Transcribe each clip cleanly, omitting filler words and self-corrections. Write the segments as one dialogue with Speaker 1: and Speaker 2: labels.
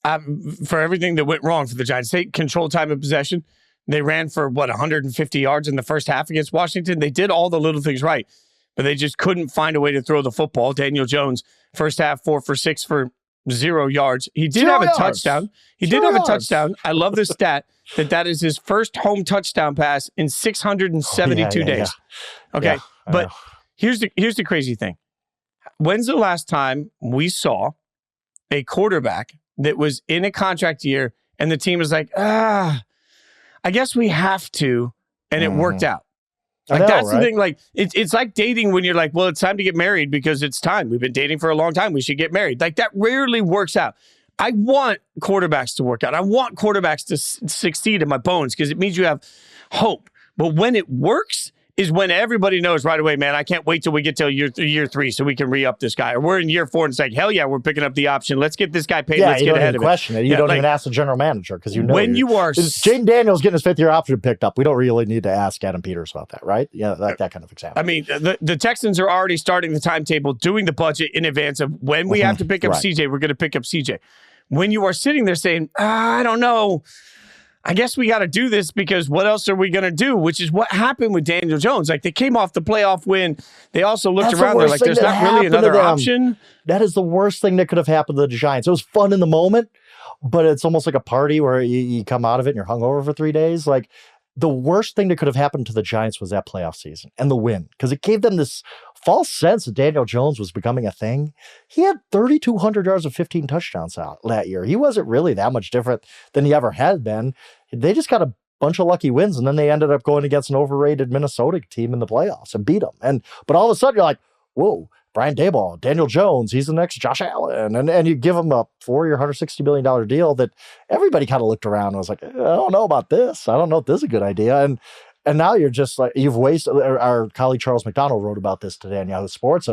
Speaker 1: For everything that went wrong for the Giants. They controlled time of possession. They ran for, 150 yards in the first half against Washington. They did all the little things right, but they just couldn't find a way to throw the football. Daniel Jones, first half, 4 for 6 for 0 yards. He did have a touchdown. He did have a touchdown. I love the stat that is his first home touchdown pass in 672 days. Okay, but here's the crazy thing. When's the last time we saw a quarterback that was in a contract year and the team was like, I guess we have to, and it worked out. Like, that's the thing. Like, it's like dating when you're like, well, it's time to get married because it's time. We've been dating for a long time. We should get married. Like, that rarely works out. I want quarterbacks to work out. I want quarterbacks to succeed in my bones because it means you have hope. But when it works is when everybody knows right away, man, I can't wait till we get to year 3 so we can re-up this guy. Or we're in year 4 and it's like, hell yeah, we're picking up the option. Let's get this guy paid. Let's get ahead of it.
Speaker 2: Question it. You don't even ask the general manager because you know
Speaker 1: when you are
Speaker 2: Jayden Daniels getting his 5th-year option picked up. We don't really need to ask Adam Peters about that, right? Yeah, like that kind of example.
Speaker 1: I mean, the Texans are already starting the timetable, doing the budget in advance of when we have to pick up CJ. We're going to pick up CJ. When you are sitting there saying, I don't know, I guess we got to do this because what else are we going to do? Which is what happened with Daniel Jones. Like, they came off the playoff win. They also looked around. They're like, there's not really another option.
Speaker 2: That is the worst thing that could have happened to the Giants. It was fun in the moment, but it's almost like a party where you come out of it and you're hungover for 3 days. Like, the worst thing that could have happened to the Giants was that playoff season and the win, because it gave them this false sense that Daniel Jones was becoming a thing. He had 3,200 yards of 15 touchdowns out that year. He wasn't really that much different than he ever had been. They just got a bunch of lucky wins, and then they ended up going against an overrated Minnesota team in the playoffs and beat them. But all of a sudden, you're like, whoa, Brian Daboll, Daniel Jones, he's the next Josh Allen. And you give him a 4-year, $160 million deal that everybody kind of looked around and was like, I don't know about this. I don't know if this is a good idea. And now you're just like, you've wasted. Our colleague Charles McDonald wrote about this today on Yahoo Sports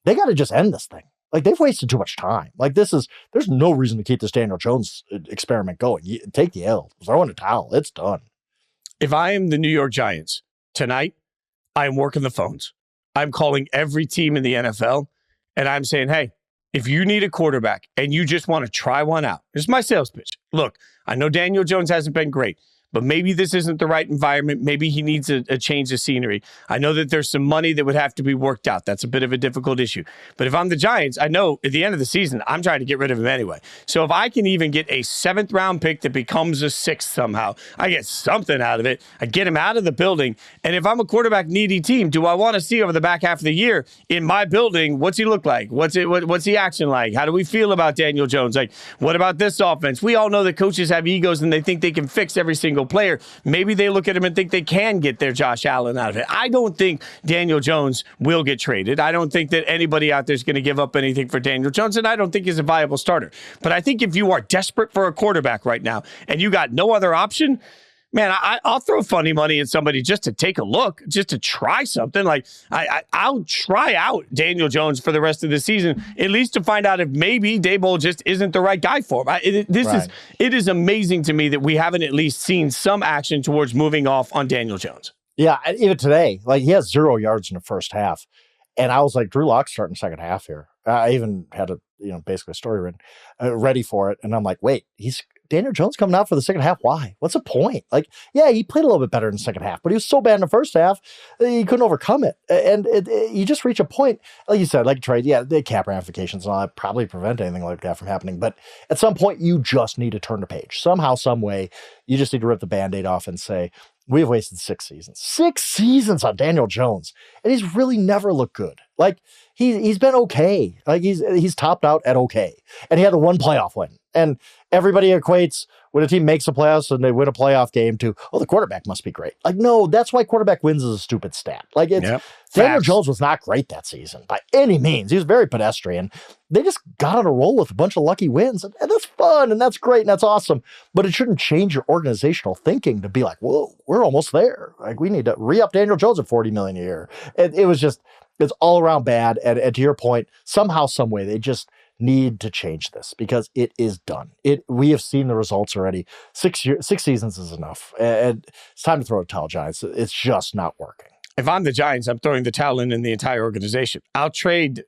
Speaker 2: they got to just end this thing. Like, they've wasted too much time. Like, there's no reason to keep this Daniel Jones experiment going. Take the L, throw in a towel. It's done.
Speaker 1: If I am the New York Giants tonight, I'm working the phones. I'm calling every team in the NFL, and I'm saying, hey, if you need a quarterback and you just want to try one out, this is my sales pitch. Look, I know Daniel Jones hasn't been great, but maybe this isn't the right environment. Maybe he needs a change of scenery. I know that there's some money that would have to be worked out. That's a bit of a difficult issue. But if I'm the Giants, I know at the end of the season, I'm trying to get rid of him anyway. So if I can even get a 7th-round pick that becomes a 6th somehow, I get something out of it. I get him out of the building. And if I'm a quarterback-needy team, do I want to see over the back half of the year in my building, what's he look like? What's the action like? How do we feel about Daniel Jones? Like, what about this offense? We all know that coaches have egos and they think they can fix every single player. Maybe they look at him and think they can get their Josh Allen out of it. I don't think Daniel Jones will get traded. I don't think that anybody out there is going to give up anything for Daniel Jones, and I don't think he's a viable starter. But I think if you are desperate for a quarterback right now and you got no other option, man, I'll throw funny money at somebody just to take a look, just to try something. Like, I'll try out Daniel Jones for the rest of the season, at least to find out if maybe Daboll just isn't the right guy for him. It is amazing to me that we haven't at least seen some action towards moving off on Daniel Jones.
Speaker 2: Yeah, even today, like, he has 0 yards in the first half. And I was like, Drew Lock's starting second half here. I even had basically a story written, ready for it. And I'm like, wait, Daniel Jones coming out for the second half. Why? What's the point? Like, yeah, he played a little bit better in the second half, but he was so bad in the first half, he couldn't overcome it. And you just reach a point, like you said, like a trade, yeah, the cap ramifications and all that probably prevent anything like that from happening. But at some point, you just need to turn the page. Somehow, some way, you just need to rip the Band-Aid off and say, we've wasted 6 seasons. 6 seasons on Daniel Jones. And he's really never looked good. Like, he's been okay. Like, he's topped out at okay. And he had the one playoff win. And everybody equates when a team makes the playoffs and they win a playoff game to, oh, the quarterback must be great. Like, no, that's why quarterback wins is a stupid stat. Like, Daniel Jones was not great that season by any means. He was very pedestrian. They just got on a roll with a bunch of lucky wins. And that's fun and that's great and that's awesome. But it shouldn't change your organizational thinking to be like, whoa, we're almost there. Like, we need to re-up Daniel Jones at $40 million a year. It was just, it's all around bad. And to your point, somehow, some way, they just need to change this because it is done. We have seen the results already. 6 seasons is enough. And it's time to throw a towel, Giants. It's just not working.
Speaker 1: if I'm the Giants, I'm throwing the towel in the entire organization. I'll trade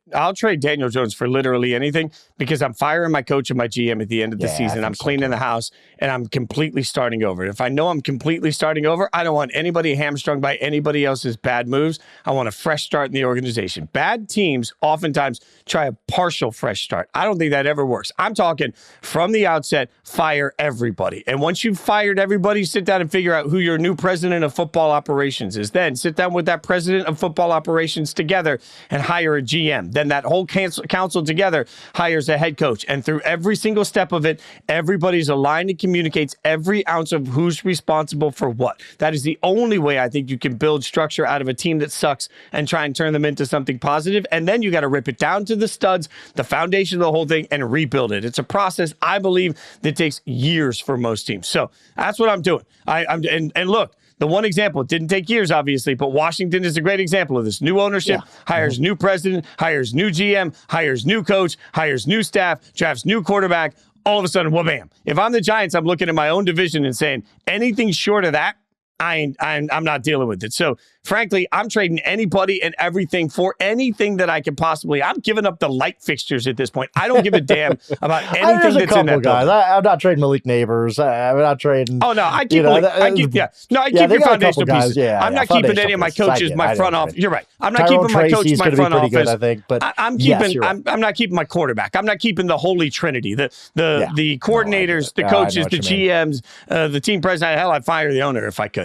Speaker 1: Daniel Jones for literally anything because I'm firing my coach and my GM at the end of the season. I'm cleaning the house and I'm completely starting over. If I know I'm completely starting over, I don't want anybody hamstrung by anybody else's bad moves. I want a fresh start in the organization. Bad teams oftentimes try a partial fresh start. I don't think that ever works. I'm talking from the outset, fire everybody. And once you've fired everybody, sit down and figure out who your new president of football operations is. Then sit down with that president of football operations together and hire a GM. Then that whole council together hires a head coach. And through every single step of it, everybody's aligned and communicates every ounce of who's responsible for what. That is the only way I think you can build structure out of a team that sucks and try and turn them into something positive. And then you got to rip it down to the studs, the foundation of the whole thing, and rebuild it. It's a process, I believe, that takes years for most teams. So that's what I'm doing. And look, the one example, it didn't take years, obviously, but Washington is a great example of this. New ownership, hires new president, hires new GM, hires new coach, hires new staff, drafts new quarterback. All of a sudden, wha-bam. If I'm the Giants, I'm looking at my own division and saying, anything short of that, I'm not dealing with it. So, frankly, I'm trading anybody and everything for anything that I can possibly. I'm giving up the light fixtures at this point. I don't give a damn about anything that's in that
Speaker 2: guys. I'm not trading Malik Neighbors. I'm not trading.
Speaker 1: Oh no, I keep. I keep your foundational pieces. I'm not keeping any of my coaches, my front office. You're right. I'm not keeping my coach, my front office. Good,
Speaker 2: I think, but
Speaker 1: I'm keeping. I'm not keeping my quarterback. I'm not keeping the holy trinity. The coordinators, the coaches, the GMs, the team president. Hell, I'd fire the owner if I could.